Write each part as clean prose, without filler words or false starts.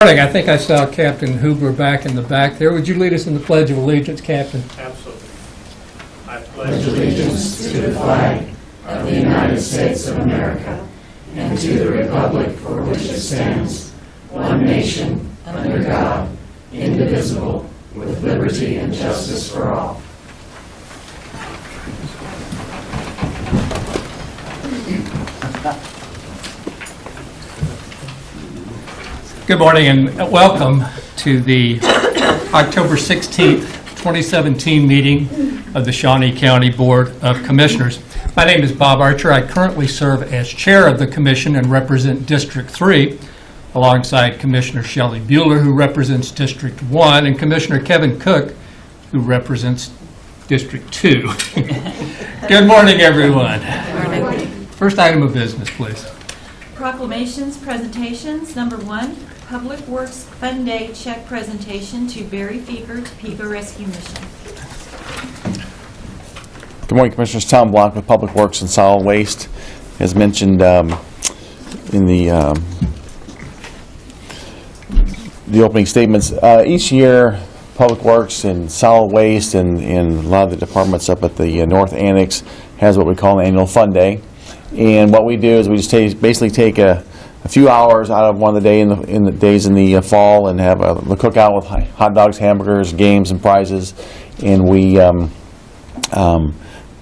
Morning. I think I saw Captain Hoobler back in the back there. Would you lead us in the Pledge of Allegiance, Captain? Absolutely. I pledge allegiance to the flag of the United States of America and to the republic for which it stands, one nation, under God, indivisible, with liberty and justice for all. Good morning and welcome to the October 16th, 2017 meeting of the Shawnee County Board of Commissioners. My name is Bob Archer. I currently serve as chair of the commission and represent District 3 alongside Commissioner Shelley Bueller, who represents District 1, and Commissioner Kevin Cook, who represents District 2. Good morning, everyone. Good morning. First item of business, please. Proclamations, presentations. Number 1, Public Works Fund Day check presentation to Barry Feeker, Topeka Rescue Mission. Good morning, Commissioners. Tom Block with Public Works and Solid Waste. As mentioned in the opening statements, each year Public Works and Solid Waste and a lot of the departments up at the North Annex has what we call an annual Fund Day. And what we do is we just basically take a few hours out of one of the days in the fall and have a cookout with hot dogs, hamburgers, games, and prizes. And we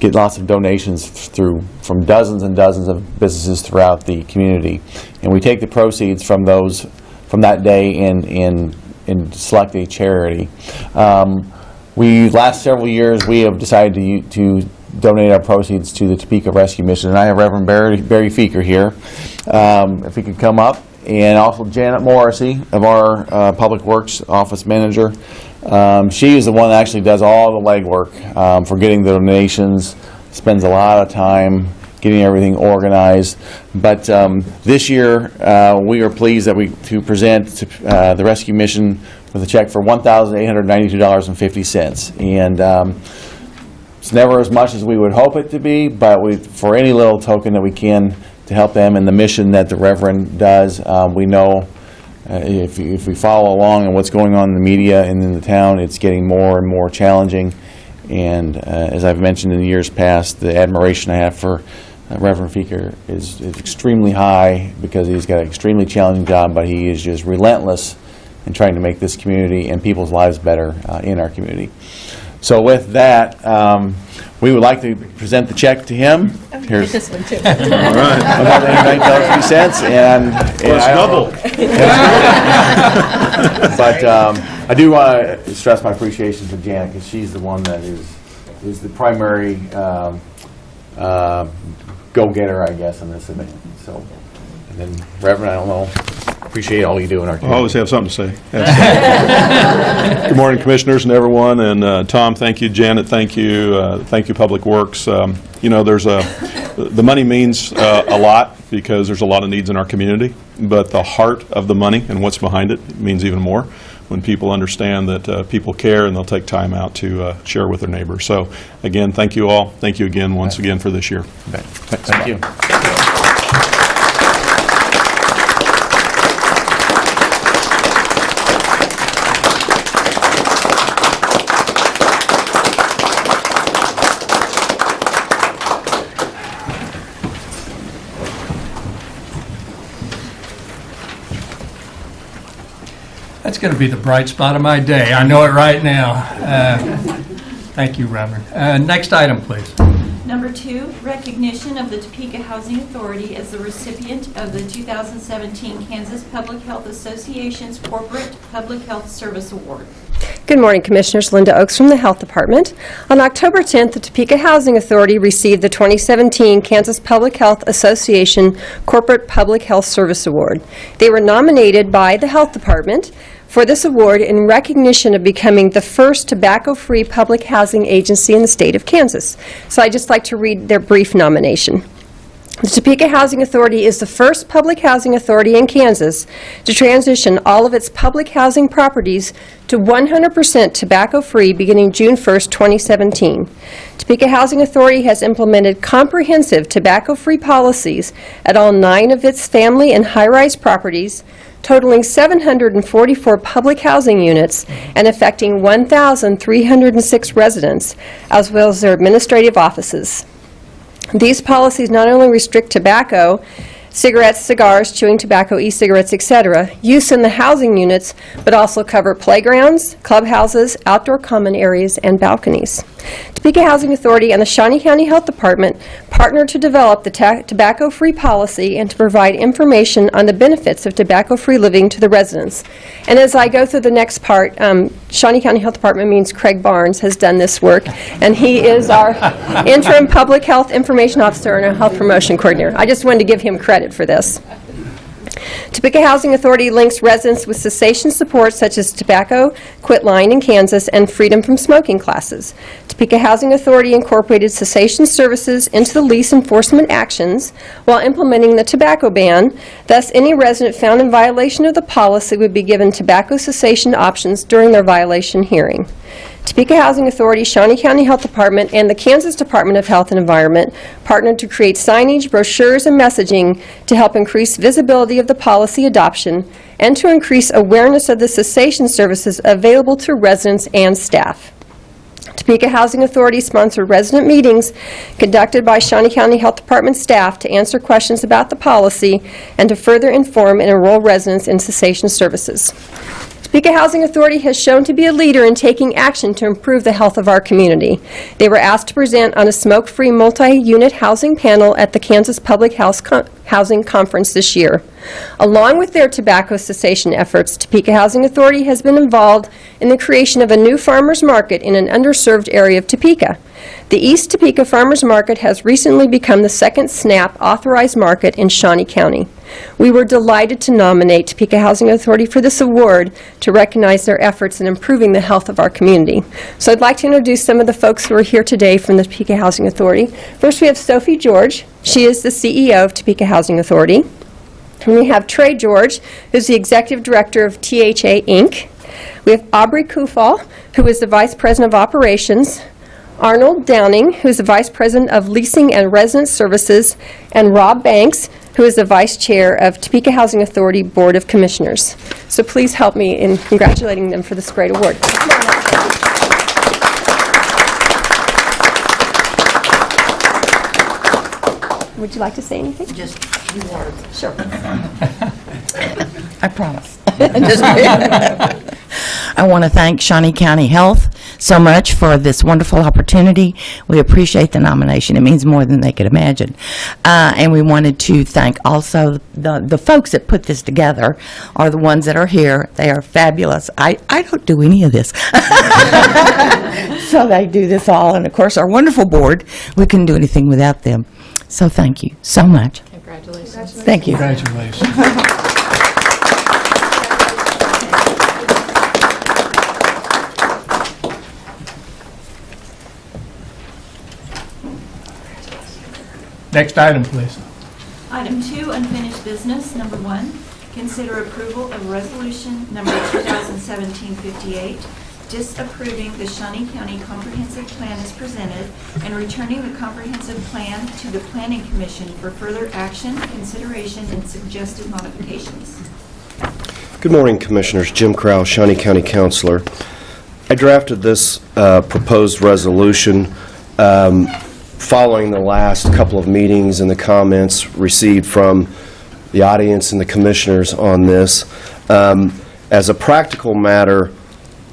get lots of donations from dozens and dozens of businesses throughout the community. And we take the proceeds from that day and select a charity. Last several years we have decided to donate our proceeds to the Topeka Rescue Mission, and I have Reverend Barry Feeker here. If he could come up, and also Janet Morrissey of our Public Works Office Manager. She is the one that actually does all the legwork for getting the donations, spends a lot of time getting everything organized. But this year we are pleased to present the Rescue Mission with a check for $1,892.50. And it's never as much as we would hope it to be, but for any little token that we can to help them in the mission that the Reverend does. We know if we follow along on what's going on in the media and in the town, it's getting more and more challenging. And as I've mentioned in years past, the admiration I have for Reverend Feeker is extremely high because he's got an extremely challenging job, but he is just relentless in trying to make this community and people's lives better in our community. So with that, we would like to present the check to him. Here's this one too. All right. $1,892.50, and Plus double. But I do want to stress my appreciation to Janet, because she's the one that is the primary go-getter, I guess, in this event. So, and then Reverend, I don't know. Appreciate all you do in our community. I always have something to say. Good morning, Commissioners and everyone. And Tom, thank you. Janet, thank you. Thank you, Public Works. You know, the money means a lot because there's a lot of needs in our community. But the heart of the money and what's behind it means even more when people understand that people care and they'll take time out to share with their neighbors. So, again, thank you all. Thank you again, once again, for this year. Thank you. That's going to be the bright spot of my day. I know it right now. Thank you, Reverend. Next item, please. Number 2, recognition of the Topeka Housing Authority as the recipient of the 2017 Kansas Public Health Association's Corporate Public Health Service Award. Good morning, Commissioners. Linda Ochs from the Health Department. On October 10th, the Topeka Housing Authority received the 2017 Kansas Public Health Association Corporate Public Health Service Award. They were nominated by the Health Department for this award in recognition of becoming the first tobacco-free public housing agency in the state of Kansas. So I'd just like to read their brief nomination. The Topeka Housing Authority is the first public housing authority in Kansas to transition all of its public housing properties to 100% tobacco-free beginning June 1st, 2017. Topeka Housing Authority has implemented comprehensive tobacco-free policies at all 9 of its family and high-rise properties totaling 744 public housing units and affecting 1,306 residents, as well as their administrative offices. These policies not only restrict tobacco, cigarettes, cigars, chewing tobacco, e-cigarettes, etc., use in the housing units, but also cover playgrounds, clubhouses, outdoor common areas, and balconies. Topeka Housing Authority and the Shawnee County Health Department partnered to develop the tobacco-free policy and to provide information on the benefits of tobacco-free living to the residents. And as I go through the next part, Shawnee County Health Department means Craig Barnes has done this work, and he is our interim public health information officer and our health promotion coordinator. I just wanted to give him credit for this. Topeka Housing Authority links residents with cessation support such as tobacco, quit lying in Kansas, and freedom from smoking classes. Topeka Housing Authority incorporated cessation services into the lease enforcement actions while implementing the tobacco ban. Thus, any resident found in violation of the policy would be given tobacco cessation options during their violation hearing. Topeka Housing Authority, Shawnee County Health Department, and the Kansas Department of Health and Environment partnered to create signage, brochures, and messaging to help increase visibility of the policy adoption and to increase awareness of the cessation services available to residents and staff. Topeka Housing Authority sponsored resident meetings conducted by Shawnee County Health Department staff to answer questions about the policy and to further inform and enroll residents in cessation services. Topeka Housing Authority has shown to be a leader in taking action to improve the health of our community. They were asked to present on a smoke-free multi-unit housing panel at the Kansas Public Housing Conference this year. Along with their tobacco cessation efforts, Topeka Housing Authority has been involved in the creation of a new farmers market in an underserved area of Topeka. The East Topeka Farmers Market has recently become the second SNAP authorized market in Shawnee County. We were delighted to nominate Topeka Housing Authority for this award to recognize their efforts in improving the health of our community. So I'd like to introduce some of the folks who are here today from the Topeka Housing Authority. First, we have Sophie George. She is the CEO of Topeka Housing Authority. And we have Trey George, who's the Executive Director of THA, Inc. We have Aubrey Kufal, who is the Vice President of Operations. Arnold Downing, who is the Vice President of Leasing and Resident Services, and Rob Banks, who is the Vice Chair of Topeka Housing Authority Board of Commissioners. So please help me in congratulating them for this great award. Would you like to say anything? Just a few words. Sure. I promise. Just kidding. I want to thank Shawnee County Health so much for this wonderful opportunity. We appreciate the nomination. It means more than they could imagine. And we wanted to thank also the folks that put this together are the ones that are here. They are fabulous. I don't do any of this. So they do this all. And, of course, our wonderful board, we couldn't do anything without them. So thank you so much. Congratulations. Thank you. Congratulations. Next item, please. Item 2, unfinished business. Number 1, consider approval of resolution number 2017-58, disapproving the Shawnee County Comprehensive Plan as presented and returning the comprehensive plan to the Planning Commission for further action, consideration, and suggested modifications. Good morning, Commissioners. Jim Crow, Shawnee County Councilor. I drafted this proposed resolution following the last couple of meetings and the comments received from the audience and the commissioners on this. As a practical matter,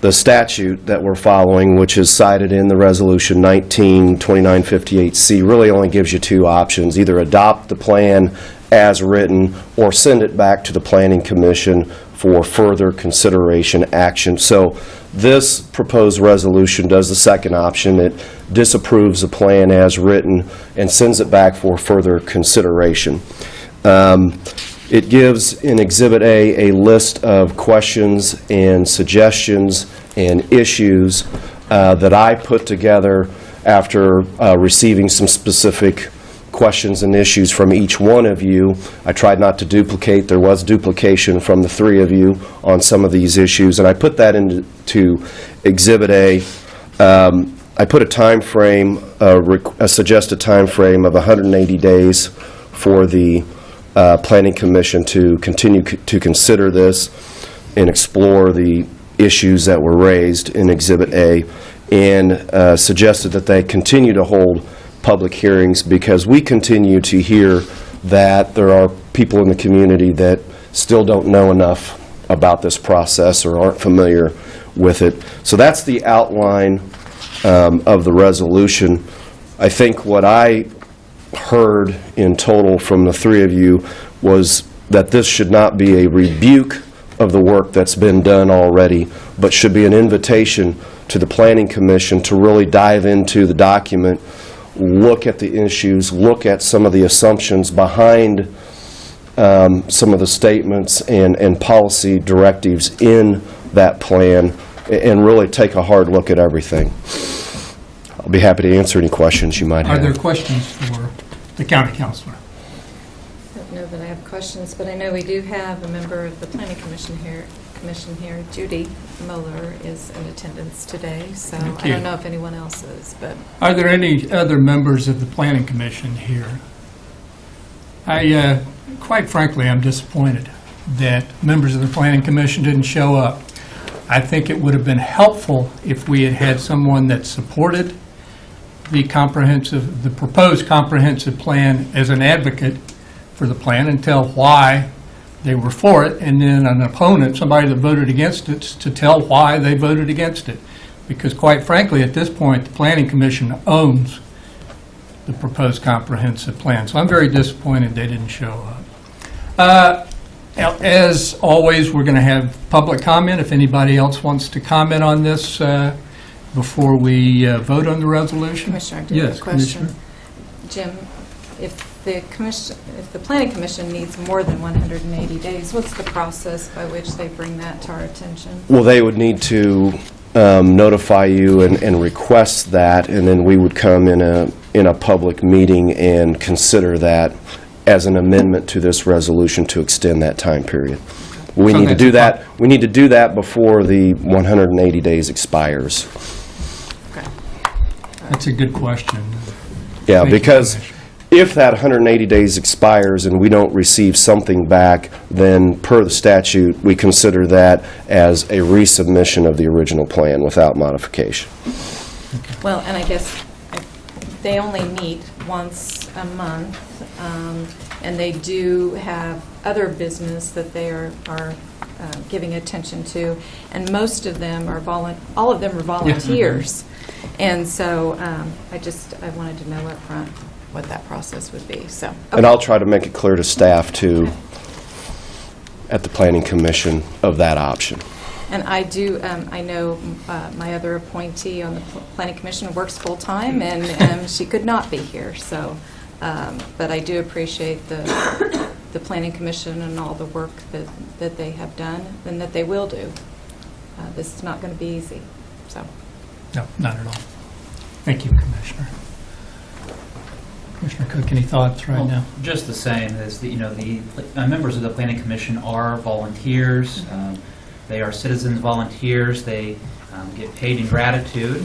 the statute that we're following, which is cited in the resolution 19-2958C, really only gives you two options: either adopt the plan as written or send it back to the Planning Commission for further consideration action. So this proposed resolution does the second option. It disapproves the plan as written and sends it back for further consideration. It gives in Exhibit A list of questions and suggestions and issues that I put together after receiving some specific questions and issues from each one of you. I tried not to duplicate. There was duplication from the three of you on some of these issues, and I put that into Exhibit A. I put a time frame, a suggested time frame of 180 days for the Planning Commission to continue to consider this and explore the issues that were raised in Exhibit A, and suggested that they continue to hold public hearings, because we continue to hear that there are people in the community that still don't know enough about this process or aren't familiar with it. So that's the outline of the resolution. I think what I heard in total from the three of you was that this should not be a rebuke of the work that's been done already, but should be an invitation to the Planning Commission to really dive into the document, look at the issues, look at some of the assumptions behind some of the statements and policy directives in that plan, and really take a hard look at everything. I'll be happy to answer any questions you might have. Are there questions for the county councilor? I don't know that I have questions, but I know we do have a member of the Planning Commission here. Judy Moeller is in attendance today, so Thank I you. don't know if anyone else is, but Are there any other members of the planning commission here? Quite frankly, I'm disappointed that members of the planning commission didn't show up. I think it would have been helpful if we had had someone that supported the proposed comprehensive plan as an advocate for the plan and tell why they were for it, and then an opponent, somebody that voted against it, to tell why they voted against it. Because quite frankly, at this point, the Planning Commission owns the proposed comprehensive plan. So I'm very disappointed they didn't show up. As always, we're going to have public comment. If anybody else wants to comment on this before we vote on the resolution. Commissioner, I do have Yes, a question. Commissioner. Jim, if the Planning Commission needs more than 180 days, what's the process by which they bring that to our attention? Well, they would need to notify you and request that, and then we would come in a public meeting and consider that as an amendment to this resolution to extend that time period. We So need to that's do a that. We need to do that before the 180 days expires. Okay. That's a good question. Yeah, Thank you, because Commissioner. if that 180 days expires and we don't receive something back, then per the statute, we consider that as a resubmission of the original plan without modification. Well, and I guess they only meet once a month, and they do have other business that they are giving attention to, and most of them are all of them are volunteers. And so I wanted to know up front what that process would be, so. And I'll try to make it clear to staff, too, at the Planning Commission of that option. And I do, I know my other appointee on the Planning Commission works full-time, and she could not be here, so, but I do appreciate the Planning Commission and all the work that they have done and that they will do. This is not going to be easy, so. No, not at all. Thank you, Commissioner. Commissioner Cook, any thoughts right now? Just the same as the members of the Planning Commission are volunteers. They are citizens volunteers. They get paid in gratitude,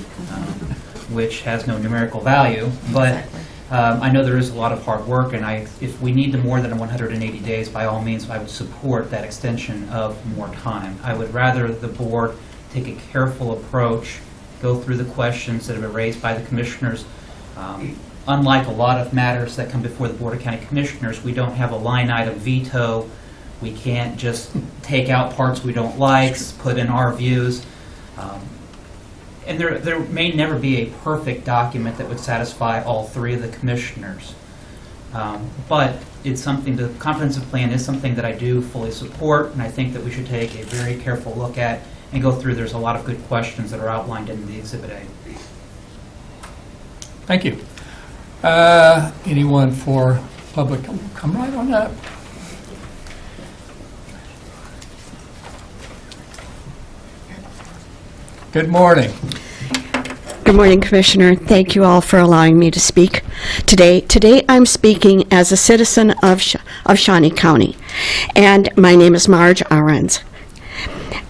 which has no numerical value. But I know there is a lot of hard work, and if we need more than 180 days, by all means, I would support that extension of more time. I would rather the board take a careful approach, go through the questions that have been raised by the commissioners. Unlike a lot of matters that come before the Board of County Commissioners, we don't have a line item veto. We can't just take out parts we don't like, put in our views. And there may never be a perfect document that would satisfy all three of the commissioners. But it's something, the comprehensive plan is something that I do fully support, and I think that we should take a very careful look at and go through. There's a lot of good questions that are outlined in the Exhibit A. Thank you. Anyone for public? Come right on up. Good morning. Good morning, Commissioner. Thank you all for allowing me to speak today. Today, I'm speaking as a citizen of Shawnee County, and my name is Marge Arons.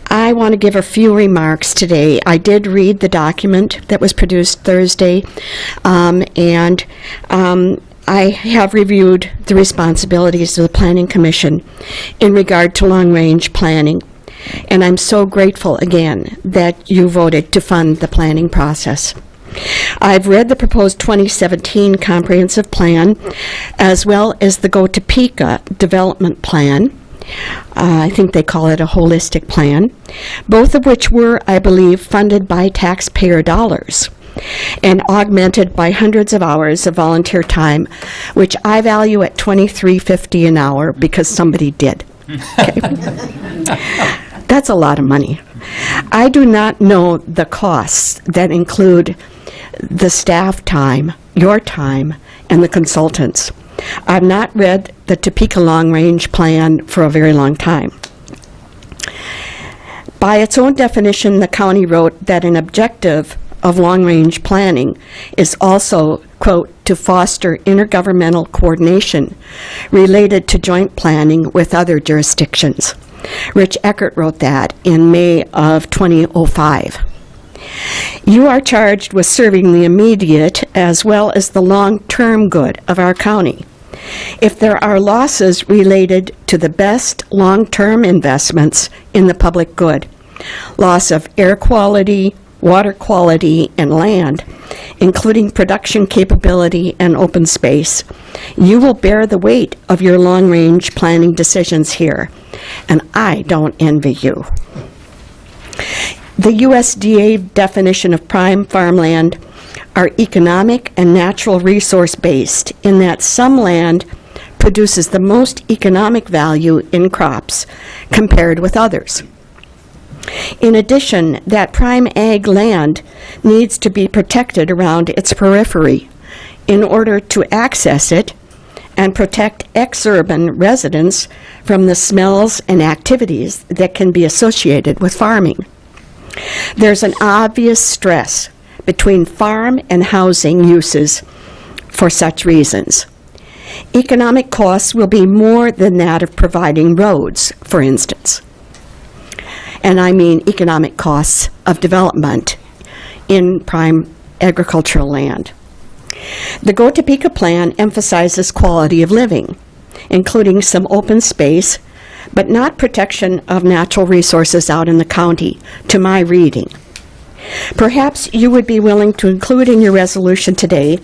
I want to give a few remarks today. I did read the document that was produced Thursday, and I have reviewed the responsibilities of the Planning Commission in regard to long-range planning, and I'm so grateful again that you voted to fund the planning process. I've read the proposed 2017 comprehensive plan as well as the Go Topeka development plan. I think they call it a holistic plan, both of which were, I believe, funded by taxpayer dollars and augmented by hundreds of hours of volunteer time, which I value at $23.50 an hour because somebody did. Okay. That's a lot of money. I do not know the costs that include the staff time, your time, and the consultants. I've not read the Topeka Long Range Plan for a very long time. By its own definition, the county wrote that an objective of long-range planning is also, quote, to foster intergovernmental coordination related to joint planning with other jurisdictions. Rich Eckert wrote that in May of 2005. You are charged with serving the immediate as well as the long-term good of our county. If there are losses related to the best long-term investments in the public good, loss of air quality, water quality, and land, including production capability and open space, you will bear the weight of your long-range planning decisions here, and I don't envy you. The USDA definition of prime farmland are economic and natural resource based in that some land produces the most economic value in crops compared with others. In addition, that prime ag land needs to be protected around its periphery in order to access it and protect ex-urban residents from the smells and activities that can be associated with farming. There's an obvious stress between farm and housing uses for such reasons. Economic costs will be more than that of providing roads, for instance. And I mean economic costs of development in prime agricultural land. The Go Topeka plan emphasizes quality of living, including some open space, but not protection of natural resources out in the county, to my reading. Perhaps you would be willing to include in your resolution today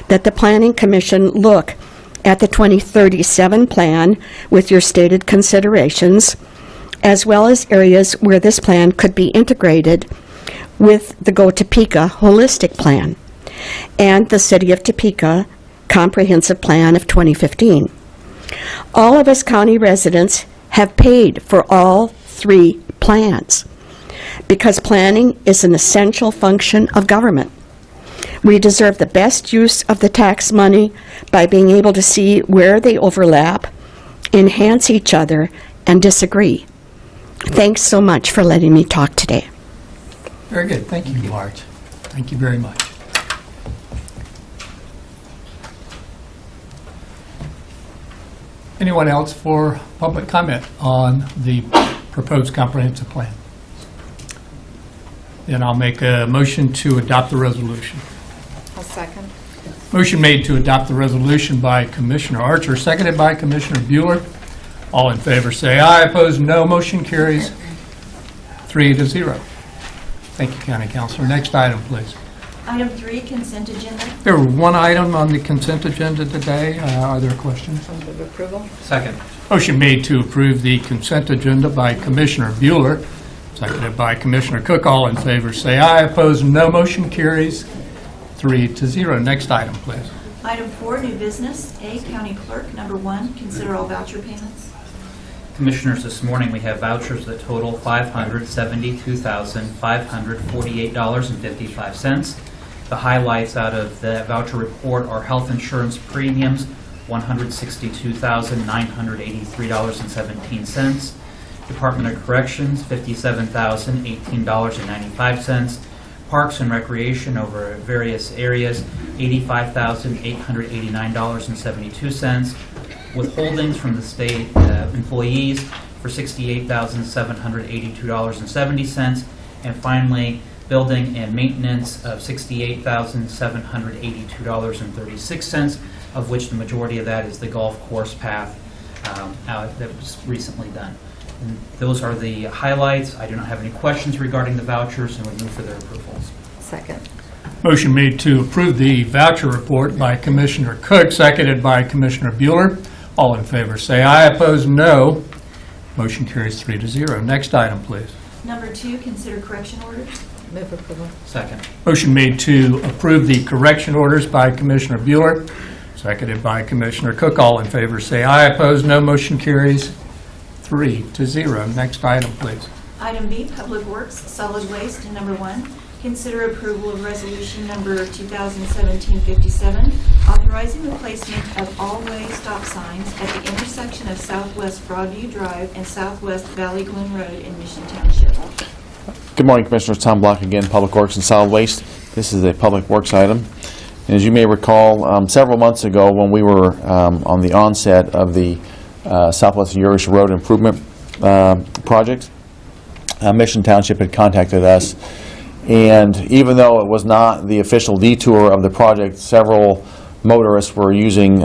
that the Planning Commission look at the 2037 plan with your stated considerations, as well as areas where this plan could be integrated with the Go Topeka holistic plan and the City of Topeka comprehensive plan of 2015. All of us county residents have paid for all three plans because planning is an essential function of government. We deserve the best use of the tax money by being able to see where they overlap, enhance each other, and disagree. Thanks so much for letting me talk today. Very good. Thank you, Marge. Thank you very much. Anyone else for public comment on the proposed comprehensive plan? Then I'll make a motion to adopt the resolution. I'll second. Motion made to adopt the resolution by Commissioner Archer, seconded by Commissioner Bueller. All in favor say aye. Opposed, no. Motion carries 3-0. Thank you, County Councilor. Next item, please. Item 3, consent agenda. There were one item on the consent agenda today. Are there questions? Move approval. Second. Motion made to approve the consent agenda by Commissioner Bueller, seconded by Commissioner Cook. All in favor say aye. Opposed, no. Motion carries 3-0. Next item, please. Item 4, new business. A, County Clerk. Number 1, consider all voucher payments. Commissioners, this morning we have vouchers that total $572,548.55. The highlights out of the voucher report are health insurance premiums, $162,983.17. Department of Corrections, $57,018.95. Parks and Recreation over various areas, $85,889.72. Withholdings from the state employees for $68,782.70. And finally, building and maintenance of $68,782.36. of which the majority of that is the golf course path out that was recently done. And those are the highlights. I do not have any questions regarding the vouchers and would move for their approvals. Second. Motion made to approve the voucher report by Commissioner Cook, seconded by Commissioner Bueller. All in favor say aye. Opposed, no. Motion carries 3-0. Next item, please. Number 2, consider correction orders. Move approval. Second. Motion made to approve the correction orders by Commissioner Bueller, seconded by Commissioner Cook. All in favor say aye. Opposed, no. Motion carries 3-0. Next item, please. Item B, Public Works, Solid Waste. Number 1, consider approval of resolution number 2017-57, authorizing the placement of all-way stop signs at the intersection of Southwest Broadview Drive and Southwest Valley Glen Road in Mission Township. Good morning, Commissioners. Tom Block again, Public Works and Solid Waste. This is a Public Works item. And as you may recall, several months ago when we were on the onset of the Southwest Urish Road Improvement Project, Mission Township had contacted us. And even though it was not the official detour of the project, several motorists were using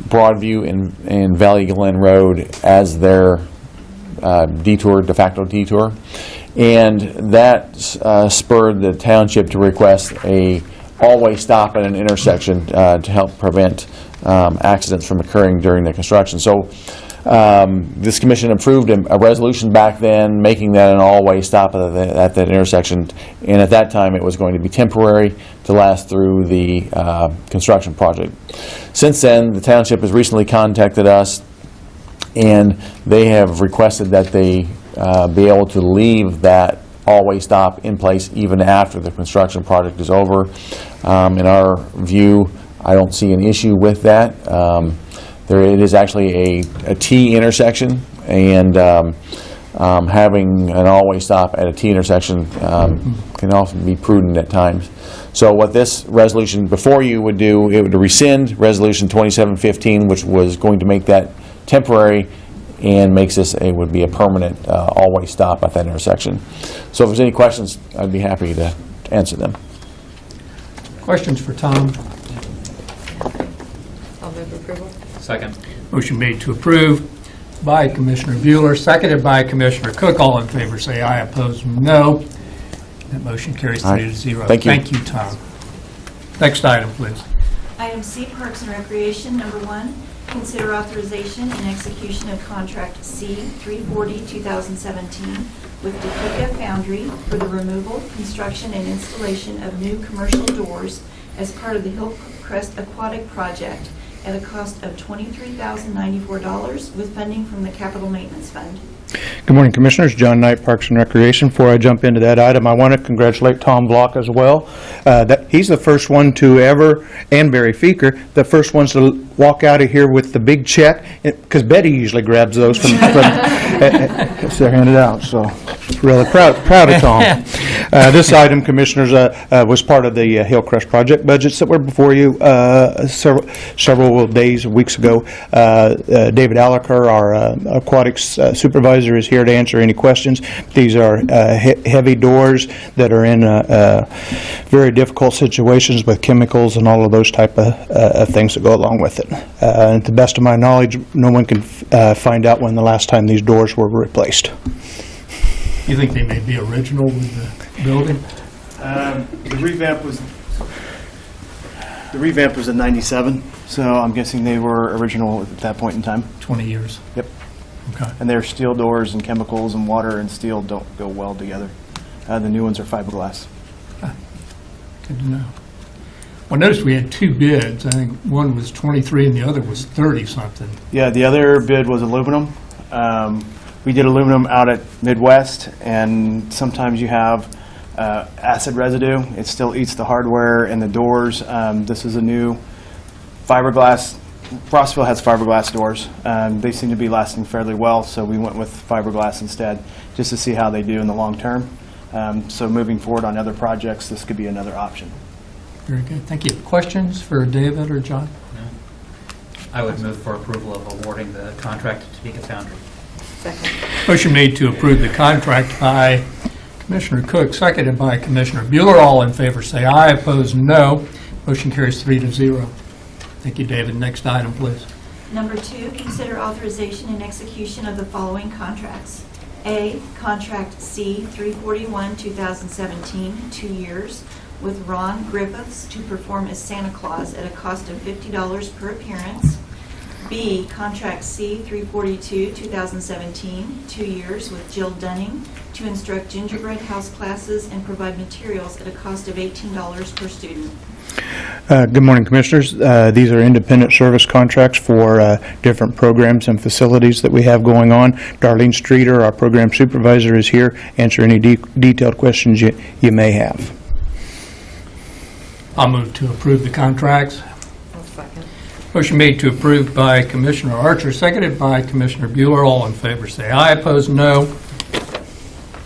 Broadview and Valley Glen Road as their detour, de facto detour. And that spurred the township to request a all-way stop at an intersection to help prevent accidents from occurring during the construction. So this commission approved a resolution back then making that an all-way stop at that intersection, and at that time it was going to be temporary to last through the construction project. Since then, the township has recently contacted us, and they have requested that they be able to leave that all-way stop in place even after the construction project is over. In our view, I don't see an issue with that. It is actually a T intersection, and having an all-way stop at a T intersection can often be prudent at times. So what this resolution before you would do, it would rescind Resolution 2715, which was going to make that temporary, and makes this would be a permanent all-way stop at that intersection. So if there's any questions, I'd be happy to answer them. Questions for Tom? I'll move approval. Second. Motion made to approve by Commissioner Bueller, seconded by Commissioner Cook. All in favor say aye. Opposed, no. That motion carries 3-0. Thank you. Thank you, Tom. Next item, please. Item C, Parks and Recreation. Number 1, consider authorization and execution of contract C-340-2017 with Topeka Foundry for the removal, construction, and installation of new commercial doors as part of the Hillcrest Aquatic Project at a cost of $23,094 with funding from the Capital Maintenance Fund. Good morning, Commissioners. John Knight, Parks and Recreation. Before I jump into that item, I want to congratulate Tom Block as well. He's the first one to ever, and Barry Feeker, the first ones to walk out of here with the big check, because Betty usually grabs those from so they're handed out. So really proud of Tom. This item, Commissioners, was part of the Hillcrest project budgets that were before you several days, weeks ago. David Alaker, our aquatics supervisor, is here to answer any questions. These are heavy doors that are in very difficult situations with chemicals and all of those type of things that go along with it. And to the best of my knowledge, no one can find out when the last time these doors were replaced. You think they may be original with the building? The revamp was in '97, so I'm guessing they were original at that point in time. 20 years. Yep. Okay. And they're steel doors, and chemicals and water and steel don't go well together. The new ones are fiberglass. Good to know. Well, notice we had 2 bids. I think one was 23 and the other was 30-something. Yeah, the other bid was aluminum. We did aluminum out at Midwest, and sometimes you have acid residue. It still eats the hardware and the doors. This is a new fiberglass. Rossville has fiberglass doors. They seem to be lasting fairly well, so we went with fiberglass instead, just to see how they do in the long term. So moving forward on other projects, this could be another option. Very good. Thank you. Questions for David or John? No. I would move for approval of awarding the contract to Topeka Foundry. Second. Motion made to approve the contract by Commissioner Cook, seconded by Commissioner Bueller. All in favor say aye. Opposed, no. Motion carries 3-0. Thank you, David. Next item, please. Number 2, consider authorization and execution of the following contracts. A, Contract C 341, 2017, 2 years, with Ron Griffiths to perform as Santa Claus at a cost of $50 per appearance. B, Contract C 342, 2017, 2 years, with Jill Dunning to instruct gingerbread house classes and provide materials at a cost of $18 per student. Good morning, Commissioners. These are independent service contracts for different programs and facilities that we have going on. Darlene Streeter, our program supervisor, is here. Answer any detailed questions you may have. I'll move to approve the contracts. Motion made to approve by Commissioner Archer, seconded by Commissioner Bueller. All in favor say aye. Opposed, no.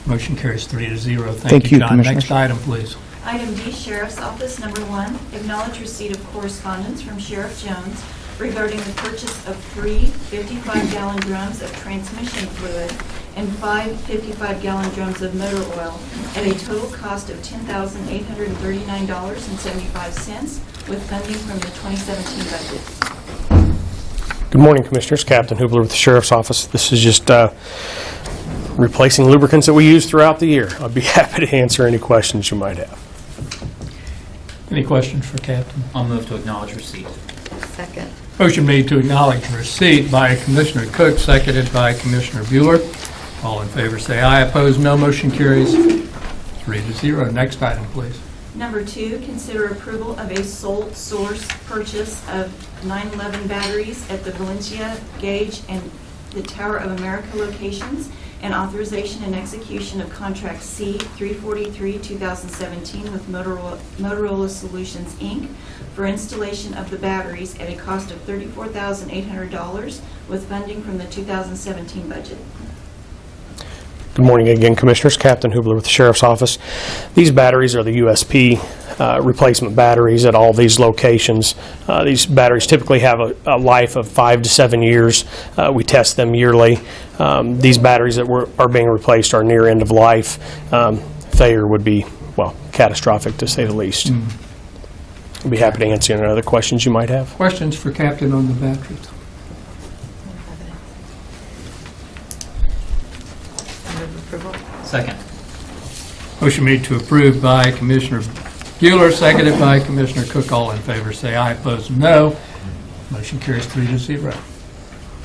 Motion carries 3-0. Thank you, John. Commissioners. Next item, please. Item D, Sheriff's Office, number 1, acknowledge receipt of correspondence from Sheriff Jones regarding the purchase of 3 55-gallon drums of transmission fluid and 5 55-gallon drums of motor oil at a total cost of $10,839.75 with funding from the 2017 budget. Good morning, Commissioners. Captain Hoobler with the Sheriff's Office. This is just replacing lubricants that we use throughout the year. I'd be happy to answer any questions you might have. Any questions for Captain? I'll move to acknowledge receipt. Second. Motion made to acknowledge receipt by Commissioner Cook, seconded by Commissioner Bueller. All in favor say aye. Opposed, no. Motion carries 3-0. Next item, please. Number 2, consider approval of a sole source purchase of 911 batteries at the Valencia, Gage, and the Tower of America locations, and authorization and execution of Contract C 343, 2017 with Motorola Solutions, Inc. for installation of the batteries at a cost of $34,800 with funding from the 2017 budget. Good morning again, Commissioners. Captain Hoobler with the Sheriff's Office. These batteries are the USP replacement batteries at all these locations. These batteries typically have a life of 5 to 7 years. We test them yearly. These batteries that are being replaced are near end of life. Failure would be, well, catastrophic to say the least. I'd be happy to answer any other questions you might have. Questions for Captain on the batteries? Second. Motion made to approve by Commissioner Bueller, seconded by Commissioner Cook. All in favor say aye. Opposed, no. Motion carries 3-0.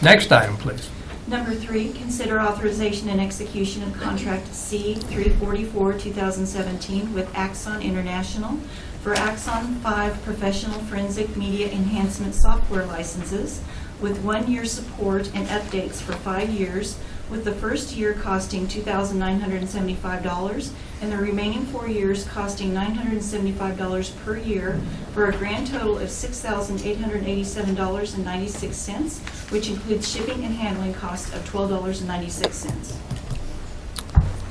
Next item, please. Number 3, consider authorization and execution of Contract C 344, 2017 with Axon International for Axon 5 professional forensic media enhancement software licenses with 1-year support and updates for 5 years, with the first year costing $2,975 and the remaining 4 years costing $975 per year, for a grand total of $6,887.96, which includes shipping and handling costs of $12.96.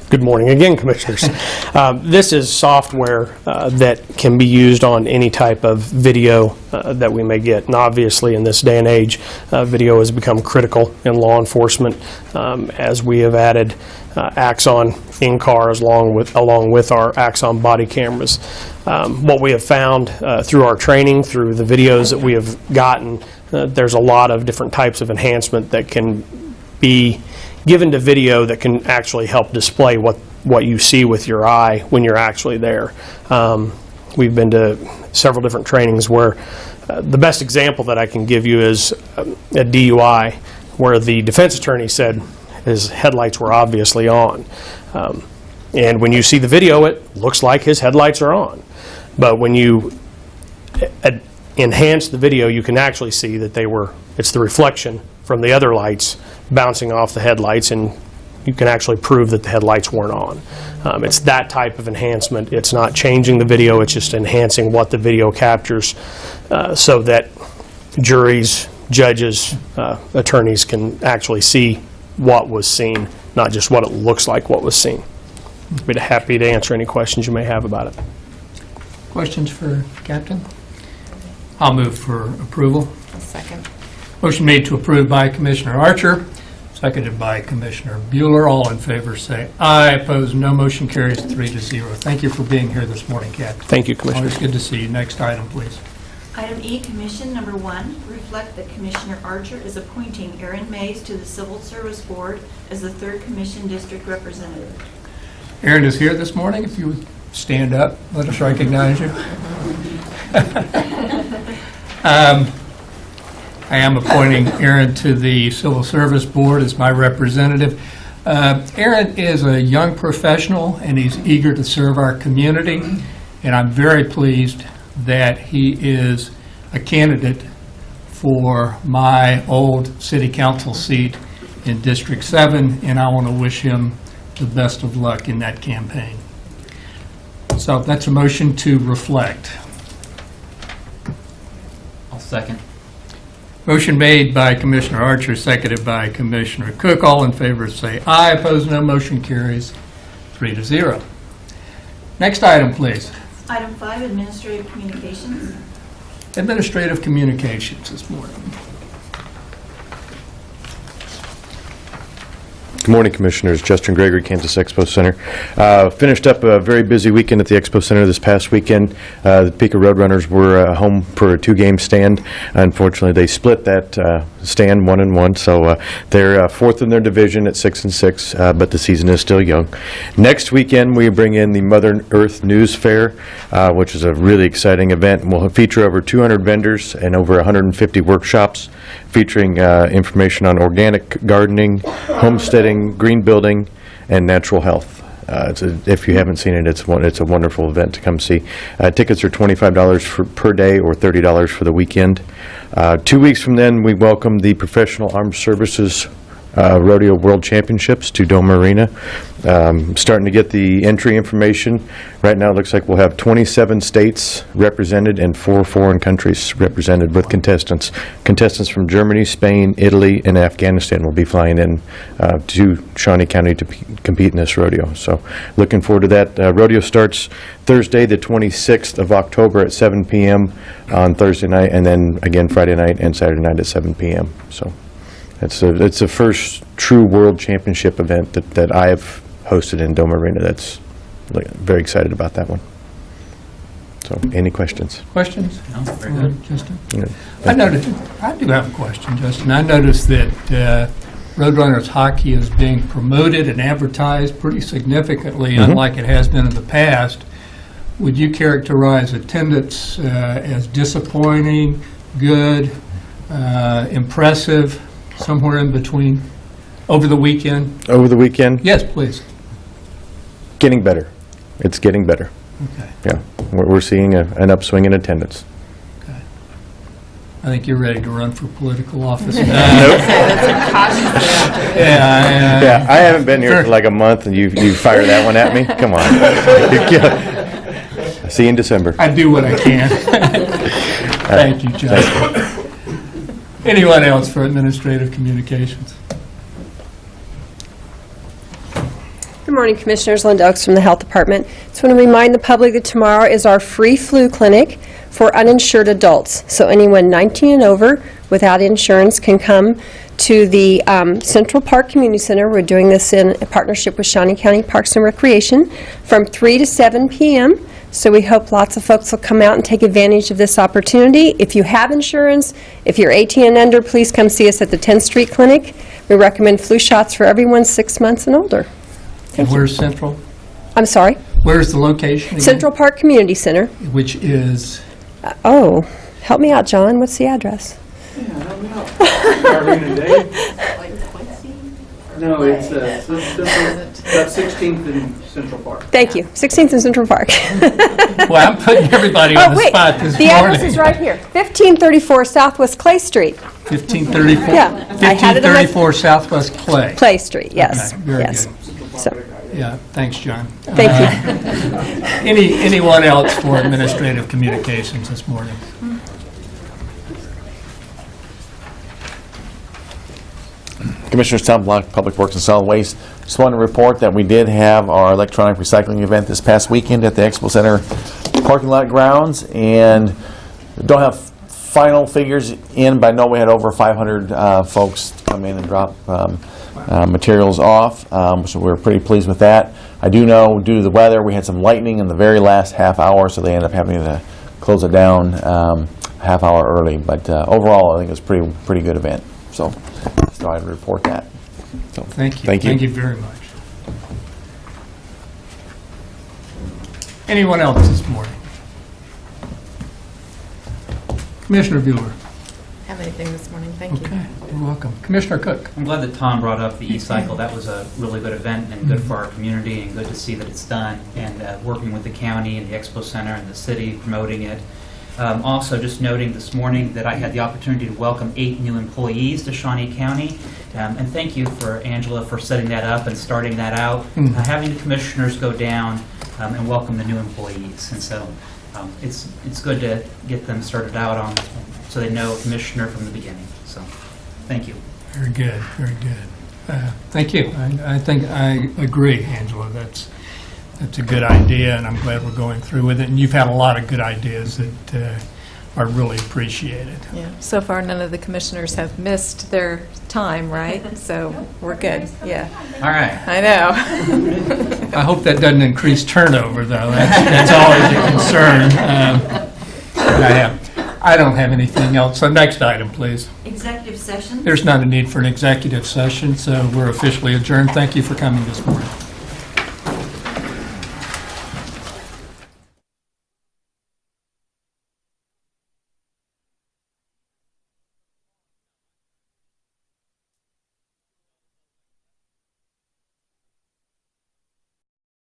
Good morning again, Commissioners. This is software that can be used on any type of video that we may get. And obviously, in this day and age, video has become critical in law enforcement as we have added Axon in-cars along with our Axon body cameras. What we have found through our training, through the videos that we have gotten, there's a lot of different types of enhancement that can be given to video that can actually help display what you see with your eye when you're actually there. We've been to several different trainings where the best example that I can give you is a DUI where the defense attorney said his headlights were obviously on. And when you see the video, it looks like his headlights are on. But when you enhance the video, you can actually see that it's the reflection from the other lights bouncing off the headlights, and you can actually prove that the headlights weren't on. It's that type of enhancement. It's not changing the video, it's just enhancing what the video captures so that juries, judges, attorneys can actually see what was seen, not just what it looks like what was seen. I'd be happy to answer any questions you may have about it. Questions for Captain? I'll move for approval. Second. Motion made to approve by Commissioner Archer, seconded by Commissioner Bueller. All in favor say aye. Opposed, no. Motion carries 3-0. Thank you for being here this morning, Captain. Thank you, Commissioner. Always good to see you. Next item, please. Item E, Commission Number 1, reflect that Commissioner Archer is appointing Aaron Mays to the Civil Service Board as the 3rd Commission District Representative. Aaron is here this morning. If you would stand up, let us recognize you. I am appointing Aaron to the Civil Service Board as my representative. Aaron is a young professional, and he's eager to serve our community, and I'm very pleased that he is a candidate for my old city council seat in District 7, and I want to wish him the best of luck in that campaign. So that's a motion to reflect. I'll second. Motion made by Commissioner Archer, seconded by Commissioner Cook. All in favor say aye. Opposed, no. Motion carries 3-0. Next item, please. Item 5, Administrative Communications. Administrative communications this morning. Good morning, Commissioners. Justin Gregory, Kansas Expo Center. Finished up a very busy weekend at the Expo Center this past weekend. The Topeka Roadrunners were home for a 2-game stand. Unfortunately, they split that stand 1-1, so they're 4th in their division at 6-6, but the season is still young. Next weekend, we bring in the Mother Earth News Fair, which is a really exciting event. We'll feature over 200 vendors and over 150 workshops featuring information on organic gardening, homesteading, green building, and natural health. If you haven't seen it, it's a wonderful event to come see. Tickets are $25 per day or $30 for the weekend. 2 weeks from then, we welcome the Professional Armed Services Rodeo World Championships to Dome Arena. Starting to get the entry information. Right now, it looks like we'll have 27 states represented and 4 foreign countries represented with contestants. Contestants from Germany, Spain, Italy, and Afghanistan will be flying in to Shawnee County to compete in this rodeo. So, looking forward to that. Rodeo starts Thursday, the 26th of October at 7 p.m. on Thursday night, and then again Friday night and Saturday night at 7 p.m. So. It's the first true World Championship event that I've hosted in Dome Arena. That's very excited about that one. So, any questions? Questions? No, very good. Justin? Yeah. I do have a question, Justin. I noticed that Roadrunners hockey is being promoted and advertised pretty significantly, unlike it has been in the past. Would you characterize attendance as disappointing, good, impressive, somewhere in between, over the weekend? Over the weekend? Yes, please. Getting better. It's getting better. Okay. Yeah, we're seeing an upswing in attendance. Okay. I think you're ready to run for political office. Nope. Yeah, Yeah, I haven't been here for like a month, and you fire that one at me? Come on. See you in December. I do what I can. Thank you, Justin. Anyone else for administrative communications? Good morning, Commissioners. Linda Ochs from the Health Department. Just want to remind the public that tomorrow is our free flu clinic for uninsured adults. So anyone 19 and over without insurance can come to the Central Park Community Center. We're doing this in a partnership with Shawnee County Parks and Recreation from 3 to 7 p.m. So we hope lots of folks will come out and take advantage of this opportunity. If you have insurance, if you're 18 and under, please come see us at the 10th Street Clinic. We recommend flu shots for everyone 6 months and older. And where's Central? I'm sorry? Where's the location again? Central Park Community Center. Which is? Oh, help me out, John. What's the address? No, it's 16th and Central Park. Thank you. 16th and Central Park. Well, I'm putting everybody on the spot this the morning. address is right here. 1534 Southwest Clay Street. 1534? Yeah, I had it on my- 1534 Southwest Clay. Clay Street, yes. Okay, very yes. good. So, Yeah, thanks, John. thank you. Anyone else for administrative communications this morning? Commissioners, Tom Block, Public Works and Solid Waste. Just want to report that we did have our electronic recycling event this past weekend at the Expo Center parking lot grounds, and don't have final figures in, but I know we had over 500 folks come in and drop materials off, so we're pretty pleased with that. I do know, due to the weather, we had some lightning in the very last half hour, so they ended up having to close it down a half hour early. But overall, I think it was a pretty good event. So I'd report that. So, Thank you. Thank you. Thank you very much. Anyone else this morning? Commissioner Bueller. Have anything this morning, thank you. Okay, you're welcome. Commissioner Cook. I'm glad that Tom brought up the e-cycle. That was a really good event and good for our community, and good to see that it's done, and working with the county and the Expo Center and the city promoting it. Also, just noting this morning that I had the opportunity to welcome 8 new employees to Shawnee County, and thank you for Angela for setting that up and starting that out, having the commissioners go down and welcome the new employees. And so it's good to get them started out on, so they know a commissioner from the beginning. So thank you. Very good, very good. Thank you. I think I agree, Angela. That's a good idea, and I'm glad we're going through with it. And you've had a lot of good ideas that are really appreciated. Yeah, so far none of the commissioners have missed their time, right? So we're good, yeah. All right. I know. I hope that doesn't increase turnover, though. That's always a concern. I don't have anything else. So next item, please. Executive session. There's not a need for an executive session, so we're officially adjourned. Thank you for coming this morning.